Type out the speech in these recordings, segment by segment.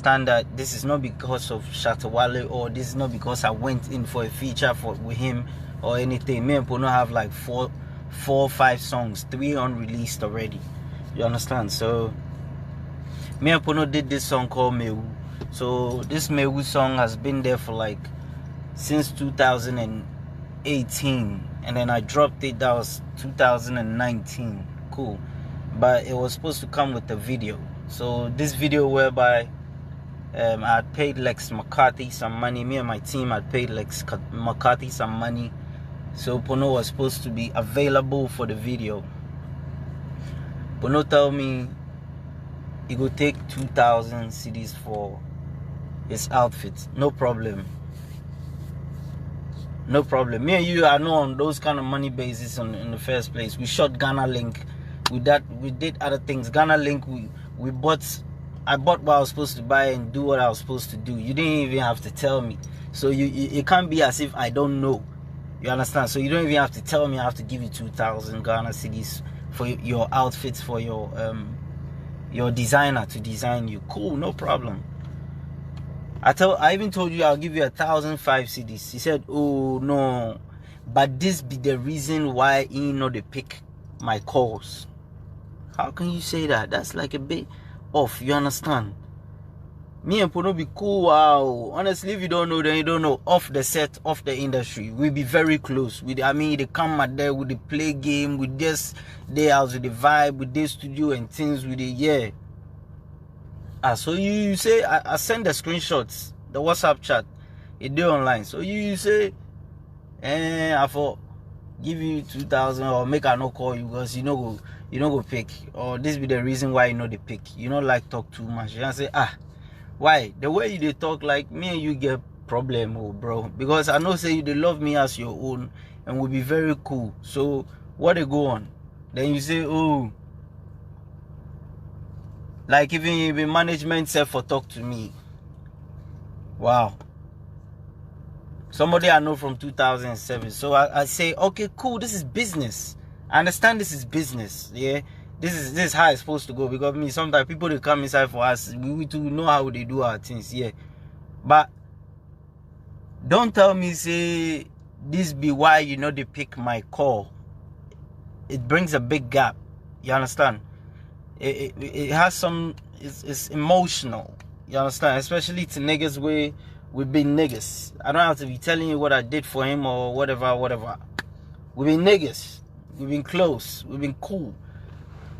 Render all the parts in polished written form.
Understand that this is not because of Shatta Wale, or this is not because I went in for a feature with him or anything. Me and Pono have like four or five songs, 3 unreleased already. You understand? So me and Pono did this song called Mewu. So this Mewu song has been there for like since 2018, and then I dropped it. That was 2019. Cool. But it was supposed to come with a video. So this video whereby I had paid Lex McCarthy some money. Me and my team had paid Lex McCarthy some money. So Pono was supposed to be available for the video. Pono told me he would take 2,000 CDs for his outfit. No problem. No problem. Me and you are not on those kind of money basis in the first place. We shot Ghana Link. With that, we did other things. Ghana Link, we bought. I bought what I was supposed to buy and do what I was supposed to do. You didn't even have to tell me. So it can't be as if I don't know. You understand? So you don't even have to tell me I have to give you 2,000 Ghana cedis for your outfits, for your designer to design you. Cool, no problem. I even told you I'll give you 1,005 cedis. He said, oh no, but this be the reason why he know they pick my calls. How can you say that? That's like a bit off, you understand? Me and Pono be cool. Wow, honestly, if you don't know, then you don't know. Off the set, off the industry, we be very close. I mean, they come out there with the play game, with this day out with the vibe, with this studio and things with the yeah. So you say I send the screenshots, the WhatsApp chat, it do online. So you say, I for give you 2,000 or make I no call you because you know go pick, or this be the reason why you know they pick. You know like talk too much. You say why the way they talk, like me and you get problem, oh bro, because I know say you they love me as your own and will be very cool. So what they go on, then you say oh, like even management said for talk to me. Wow. Somebody I know from 2007. So I say, okay, cool, this is business. I understand this is business. Yeah. This is how it's supposed to go. Because me, sometimes people they come inside for us. We to know how they do our things. Yeah. But don't tell me say this be why you know they pick my call. It brings a big gap. You understand? It has some, it's emotional. You understand? Especially to niggas where we've been niggas. I don't have to be telling you what I did for him or whatever. We've been niggas. We've been close. We've been cool.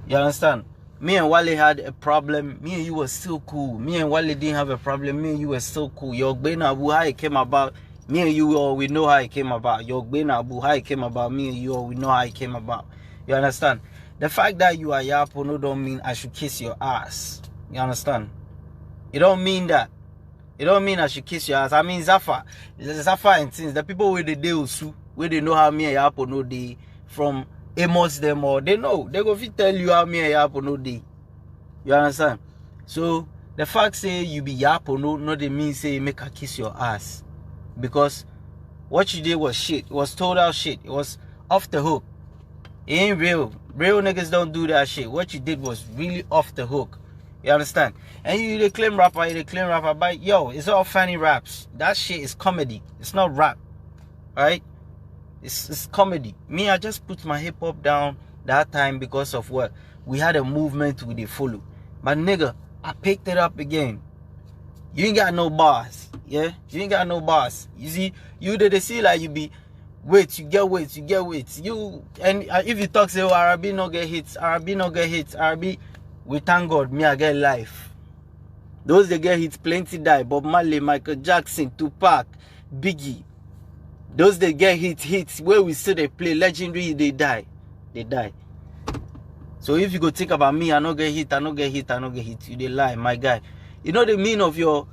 You understand? Me and Wale had a problem. Me and you were still cool. Me and Wale didn't have a problem. Me and you were still cool. Your Gbee Naabu, how it came about. Me and you all we know how it came about. Your Gbee Naabu, how it came about. Me and you all we know how it came about. You understand? The fact that you are Yaa Pono don't mean I should kiss your ass. You understand? It don't mean that. It don't mean I should kiss your ass. I mean Zafa. Zafa and things. The people where they do where they know how me and Yaa Pono they from Amos them, or they know. They go fit tell you how me and Yaa Pono they. You understand? So the fact say you be Yaa Pono, no they mean say make her kiss your ass. Because what you did was shit. It was total shit. It was off the hook. It ain't real. Real niggas don't do that shit. What you did was really off the hook. You understand? And you they claim rapper, but yo, it's all funny raps. That shit is comedy. It's not rap. Alright? It's comedy. Me, I just put my hip hop down that time because of what? We had a movement we they follow. But nigga, I picked it up again. You ain't got no bars. Yeah? You ain't got no bars. You see, you did they see like you be you get weight. You and if you talk say, oh, Ara-B no get hits, Ara-B, we thank God, me I get life. Those they get hits, plenty die. Bob Marley, Michael Jackson, Tupac, Biggie. Those they get hits where we still they play legendary, they die. So if you go think about me, I no get hit. You they lie, my guy. You know the meaning of your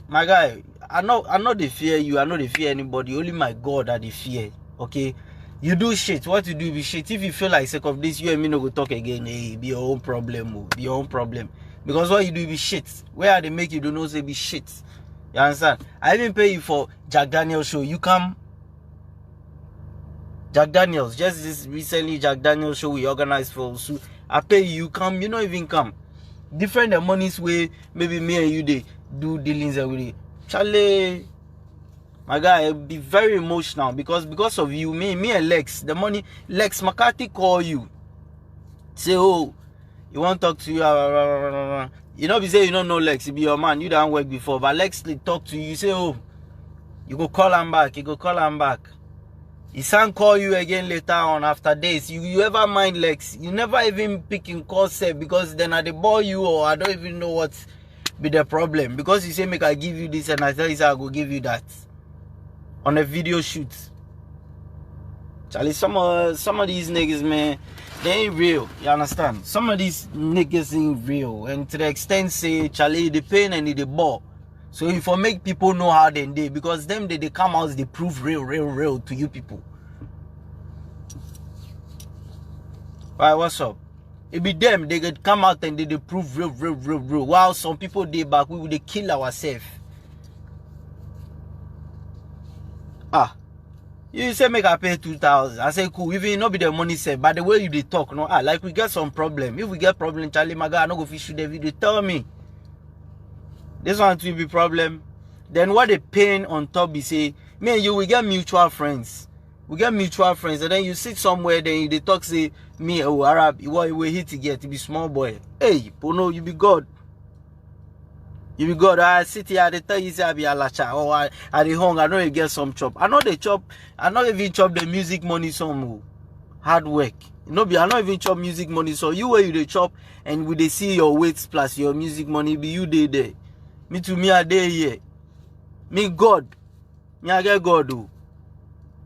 my guy. I know they fear you. I know they fear anybody. Only my God that they fear. Okay, you do shit. What you do be shit. If you feel like sick of this, you and me no go talk again. Hey, be your own problem. Be your own problem. Because what you do be shit. Where they make you do not say be shit. You understand? I even pay you for Jack Daniels show. You come. Jack Daniels. Just this recently Jack Daniels show we organized for. So I pay you. You come. You don't even come. Different the monies way maybe me and you they do dealings every day. Charlie, my guy, be very emotional because of you, me and Lex, the money, Lex McCarthy call you. Say, oh, you want to talk to you, you know, be say you don't know Lex, he be your man, you don't work before, but Lex they talk to you, say, oh, you go call him back, He can't call you again later on after days. You ever mind Lex? You never even pick in call set because then I they bore you or I don't even know what be the problem. Because you say make I give you this and I tell you say I go give you that. On a video shoot. Charlie, some of these niggas, man, they ain't real. You understand? Some of these niggas ain't real. And to the extent say Charlie the pain and the ball. So if I make people know how they because them they come out, they prove real to you people. Right, what's up? It be them, they could come out and they prove real. While some people they back, we would kill ourselves. You say make I pay 2,000. I say cool, even not be the money said, but the way you they talk, no, like we get some problem. If we get problem, Charlie, my guy, I no go fish shoot the video. Tell me. This one will be problem. Then what they paying on top be say, me and you we get mutual friends. We get mutual friends, and then you sit somewhere, then they talk say me oh Ara-B, what we hit to get to be small boy. Hey, Pono, you be God. You be God. I sit here, they tell you say I be alacha or I the hung, I know you get some chop. I know they chop, I not even chop the music money some hard work. No be I not even chop music money. So you where you they chop and we they see your weights plus your music money be you there. Me to me a day here. Me God. Me I get God do.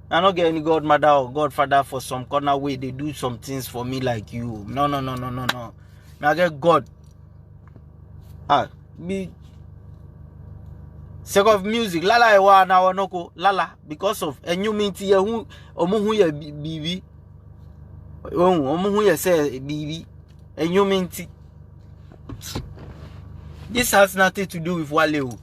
I don't get any godmother or godfather for some corner way. They do some things for me like you. No. Me I get God. Me sake of music. Lala ewa na wanoko. Lala. Because of a new minty ye hu omu ye bibi. Omu ye say bibi. A new minty. This has nothing to do with Wale.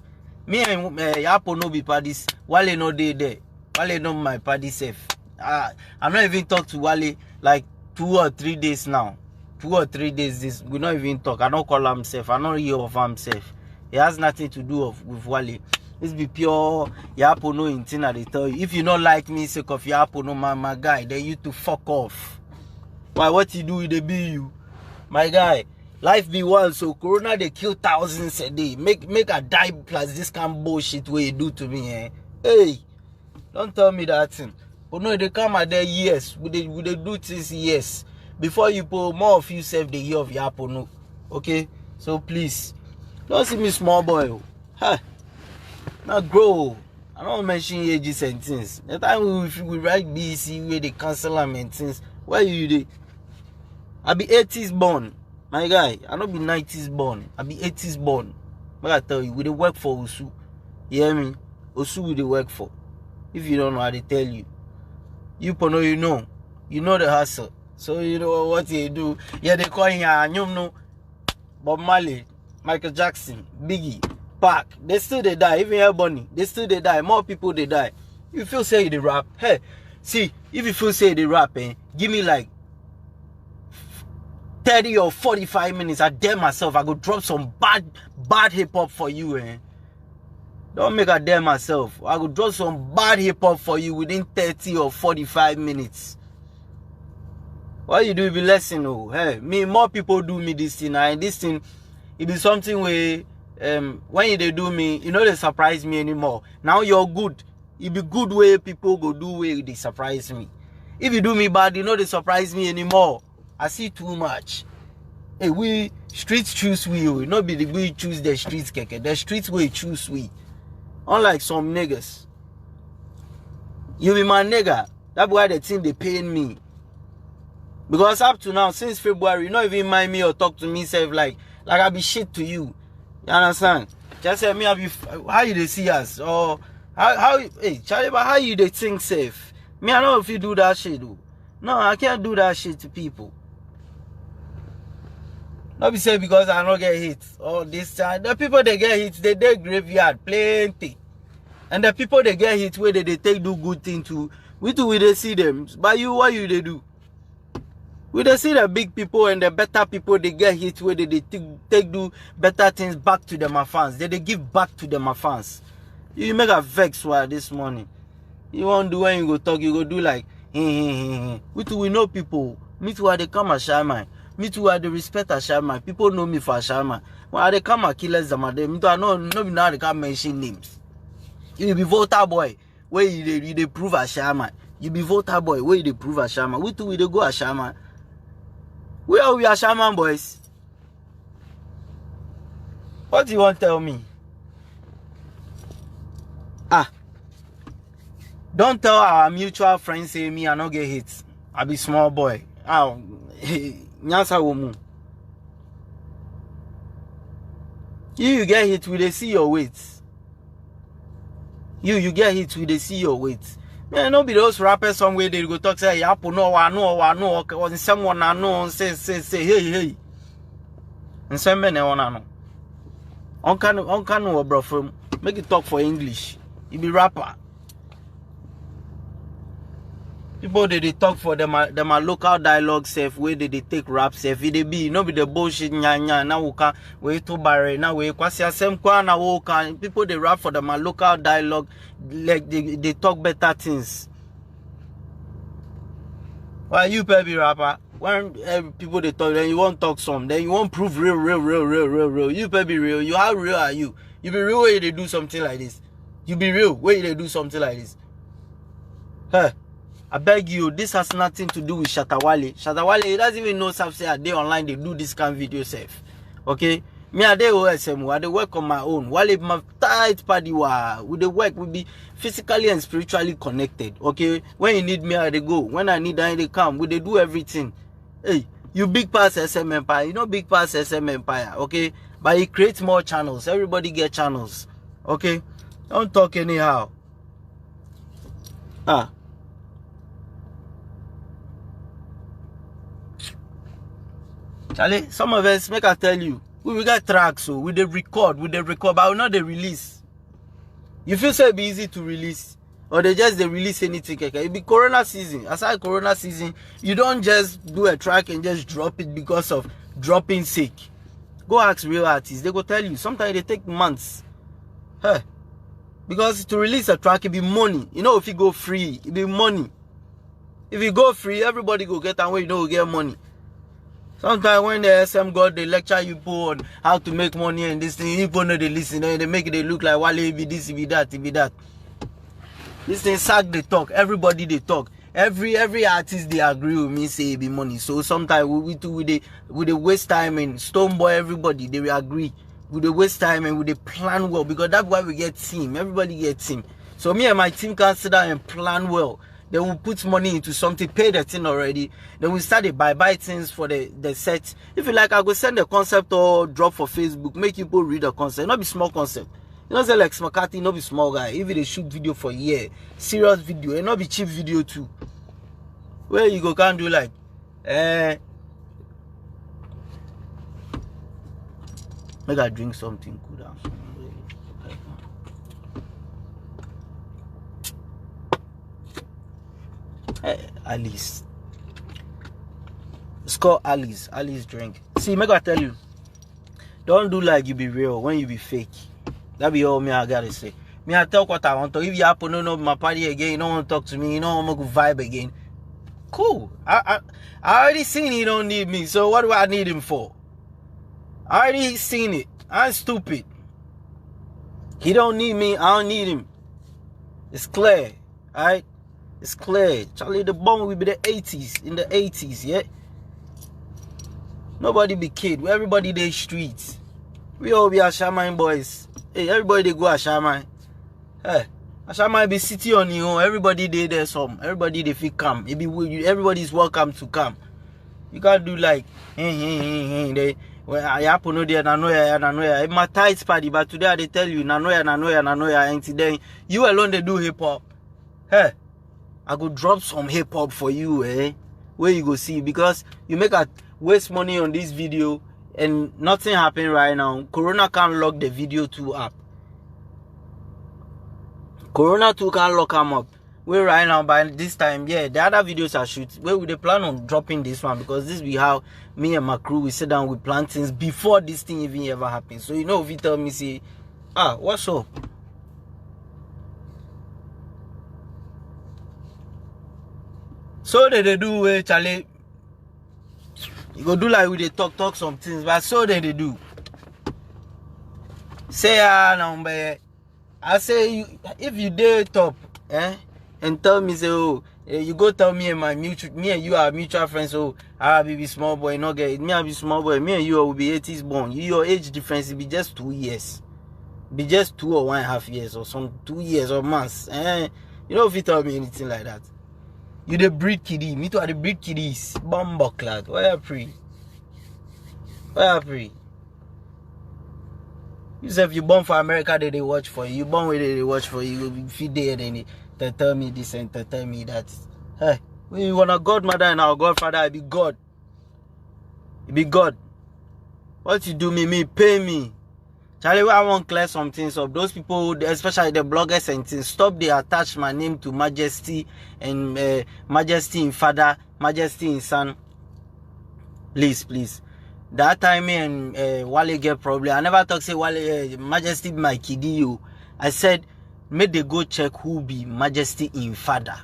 Me and Yaa Pono be parties. Wale no day there. Wale no my party safe. I'm not even talk to Wale like 2 or 3 days now. 2 or 3 days this we not even talk. I don't call himself. I don't hear of himself. It has nothing to do with Wale. This be pure Yaa Pono in thing they tell you. If you don't like me sake of Yaa Pono my guy, then you to fuck off. Why what you do with the be you? My guy. Life be wild, so Corona they kill thousands a day. Make a die plus this kind of bullshit way you do to me, eh? Hey, don't tell me that thing. But no, they come at their years. Would they do things yes? Before you put more of you save the year of Yaa Pono. Okay? So please, don't see me small boy. Ha! Not grow. I don't mention ages and things. The time we write BC where they cancel them and things. Where you dey? I be 80s born. My guy, I don't be 90s born. I be 80s born. But I tell you, we dey work for Osu. You hear me? Osu we dey work for. If you don't know, I dey tell you. You Pono, you know. You know the hustle. So you know what you do. Yeah, they call him no. Bob Marley, Michael Jackson, Biggie, Pac. They still they die. Even Air Bunny, they still they die. More people they die. You feel say they rap. Hey, see, if you feel say they rap, give me like 30 or 45 minutes, I dare myself, I go drop some bad hip-hop for you, Don't make I dare myself. I go drop some bad hip-hop for you within 30 or 45 minutes. What you do, you be lesson, oh. Hey, more people do me this thing, and this thing, it be something where, when they do me, you know they surprise me anymore. Now you're good. It be good way people go do way they surprise me. If you do me bad, you know they surprise me anymore. I see too much. Hey, we streets choose we. Not be the we choose the streets, keke. The streets we choose we. Unlike some niggas. You be my nigga. That's why the thing they paying me. Because up to now, since February, you not even mind me or talk to me self like I be shit to you. You understand? Just say me I be how you they see us or how hey Charlie, but how you they think safe? Me I know if you do that shit though. No, I can't do that shit to people. Not be say because I don't get hit all this time. The people they get hit, they graveyard plenty. And the people they get hit where they take do good thing too. We they see them. But you what you they do? We don't see the big people and the better people, they get hit where they take do better things back to them fans. They give back to them fans. You make a vex this morning. You won't do when you go talk, you go do like we know people. Me too, they come a shaman. Me too, they respect a shaman. People know me for a shaman. When they come a killers, them me too, I know now they can't mention names. You be voter boy where you prove a shaman. You be voter boy where you prove a shaman. We too, we go a shaman. We are shaman boys. What do you want to tell me? Don't tell our mutual friends say me I not get hit. I be small boy. Nyansa womu. You get hit with they see your weight. You get hit with they see your weight. Man, no be those rappers somewhere they go talk say Yaa Pono I know or someone I know say hey. And some men I know. On can bro from make it talk for English. You be rapper. People they talk for them are local dialogue safe where they take rap safe. It they be no be the bullshit nya now we can we to barre now we kwasi same kwa na we can people they rap for them are local dialogue like they talk better things. Why you baby rapper? When people they talk then you won't talk some then you won't prove real. You baby real. You how real are you? You be real where they do something like this. You be real where they do something like this. Huh? I beg you, this has nothing to do with Shatta Wale. Shatta Wale, he doesn't even know say a day online they do this kind of video safe. Okay? Me a day OSM, I dey work on my own. Wale my tight party with the work we be physically and spiritually connected. Okay? When you need me, I dey go. When I need I they come. We dey do everything. Hey, you big pass SM Empire. You know big pass SM Empire, okay? But he creates more channels. Everybody get channels. Okay? Don't talk anyhow. Charlie, some of us, make I tell you, we got tracks, so we record, but we not the release. You feel so be easy to release, or they release anything. It be Corona season. Aside Corona season, you don't just do a track and just drop it because of dropping sake. Go ask real artists, they go tell you. Sometimes they take months. Huh? Because to release a track, it be money. You know, if you go free, it be money. If you go free, everybody go get and when you know you get money. Sometimes when the SM God they lecture you on how to make money and this thing, people know they listen and they make it they look like Wale be this, be that, be that. This thing sack they talk, everybody they talk. Every artist they agree with me say it be money. So sometimes we waste time and Stoneboy everybody they will agree. We dey waste time and we dey plan well because that's why we get team. Everybody get team. So me and my team can sit down and plan well. Then we put money into something, pay the thing already. Then we start to buy things for the set. If you like, I go send the concept or drop for Facebook. Make people read the concept. Not be small concept. You know, say like Smakati, not be small guy. If they shoot video for a year, serious video, and not be cheap video too. Where you go can't do like, make I drink something cool down. Hey, Alice. It's called Alice. Alice drink. See, make I tell you. Don't do like you be real when you be fake. That be all me I gotta say. Me I talk what I want to. If you happen to know my party again, you don't want to talk to me, you don't want to vibe again. Cool. I already seen he don't need me. So what do I need him for? I already seen it. I'm stupid. He don't need me. I don't need him. It's clear. Alright? It's clear. Charlie, the bomb will be the 80s. In the 80s, yeah? Nobody be kid. Everybody they streets. We all be Ashaman boys. Hey, everybody they go Ashaman. Hey, Ashaman be city on you. Everybody they there some. Everybody they feel come. Everybody's welcome to come. You can't do like they well, Yaa Pono there, Nanoya. It's my tight party, but today they tell you Nanoya, and today you alone they do hip hop. Hey, I go drop some hip hop for you, where you go see because you make a waste money on this video and nothing happen right now. Corona can't lock the video 2 up. Corona 2 can't lock them up. we're right now by this time, yeah, the other videos I shoot, where we plan on dropping this one, because this be how me and my crew we sit down with plan things before this thing even ever happens. So if you tell me, say, what's up? So they do, Charlie. You go do like we they talk some things, but so they do. Say now, I say if you dare top, and tell me say, you go tell me and me and you are mutual friends. So Ara-B be small boy, not get me. I be small boy. Me and you will be 80s born. Your age difference will be just 2 years, be just 2 or 1.5 years or some 2 years or months. If you tell me anything like that, you the breed kiddie. Me too, I the breed kiddies. Bomber clad. Why I pray? You say if you born for America, they watch for you. You born where they watch for you. If you there, then they tell me this and they tell me that. Hey, when you want a godmother and our godfather, I be God. It be God. What you do me, pay me. Charlie, I want to clear some things up. Those people, especially the bloggers and things, stop they attach my name to Majesty and Majesty in Father, Majesty in Son. Please. That time me and Wale get problem. I never talk say Wale Majesty my kiddie. I said make they go check who be Majesty in Father.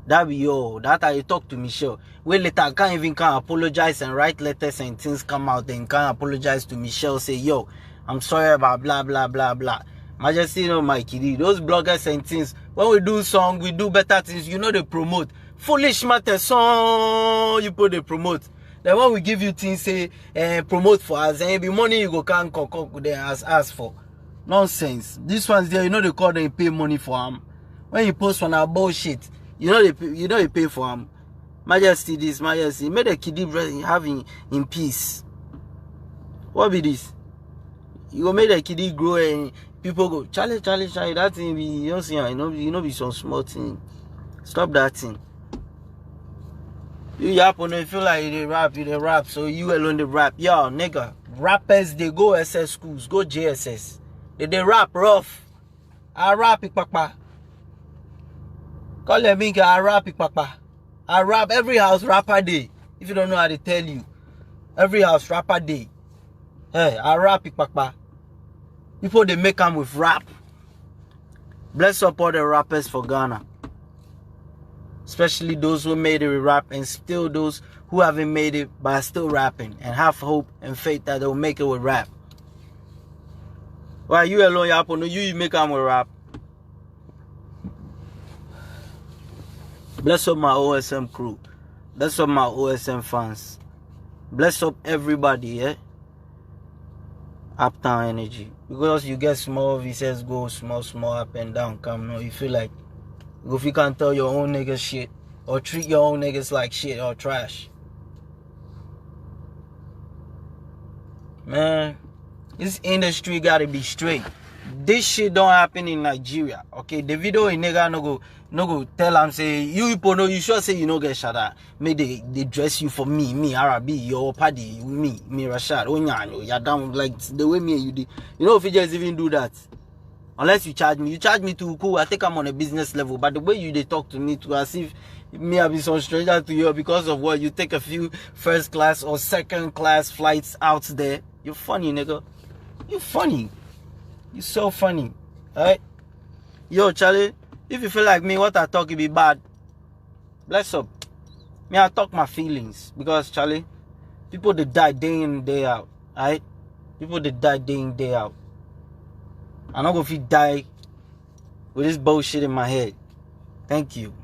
That be all. That I talk to Michelle. Wait later I can't even apologize and write letters and things come out and can't apologize to Michelle. Say yo, I'm sorry about blah blah blah blah. Majesty my kiddie. Those bloggers and things. When we do song, we do better things. They promote. Foolish matter song. You put they promote. Then when we give you things, say, promote for us, and be money you go can't cock there as ask for. Nonsense. This one's there, they call them pay money for them. When you post on our bullshit, they pay for them. Majesty this, Majesty. Make the kiddie have in peace. What be this? You go make the kiddie grow and people go, Charlie, that thing be, you see, be some small thing. Stop that thing. You Yaa Pono, you feel like you rap, so you alone the rap. Yo, nigga, rappers, they go SS schools, go JSS. They rap rough. I rap it, papa. Call them me, I rap it, papa. I rap every house rapper day. If you don't know how to tell you. Every house rapper day. Hey, I rap it, papa. People, they make them with rap. Bless up all the rappers for Ghana. Especially those who made it with rap, and still those who haven't made it but are still rapping and have hope and faith that they'll make it with rap. Why you alone, Yaa Pono, you make them with rap. Bless up my OSM crew. Bless up my OSM fans. Bless up everybody, yeah? Uptown energy. Because you get small VCS go small up and down. Come now, you feel like if you can't tell your own niggas shit or treat your own niggas like shit or trash. Man, this industry gotta be straight. This shit don't happen in Nigeria. Okay, the video in nigga no go tell am say you Pono, you sure say you no get Shatta. May they dress you for me Ara-B, your party, me Rashad, Onyano, you're down like the way me and you did. If you just even do that. Unless you charge me too cool. I think I'm on a business level. But the way they talk to me, to as if me I be some stranger to you because of what you take a few first class or second class flights out there. You're funny, nigga. You funny. You so funny. Alright? Yo, Charlie, if you feel like me, what I talk it be bad. Bless up. Me, I talk my feelings. Because, Charlie, people they die day in, day out. Alright? People they die day in, day out. I'm not gonna die with this bullshit in my head. Thank you.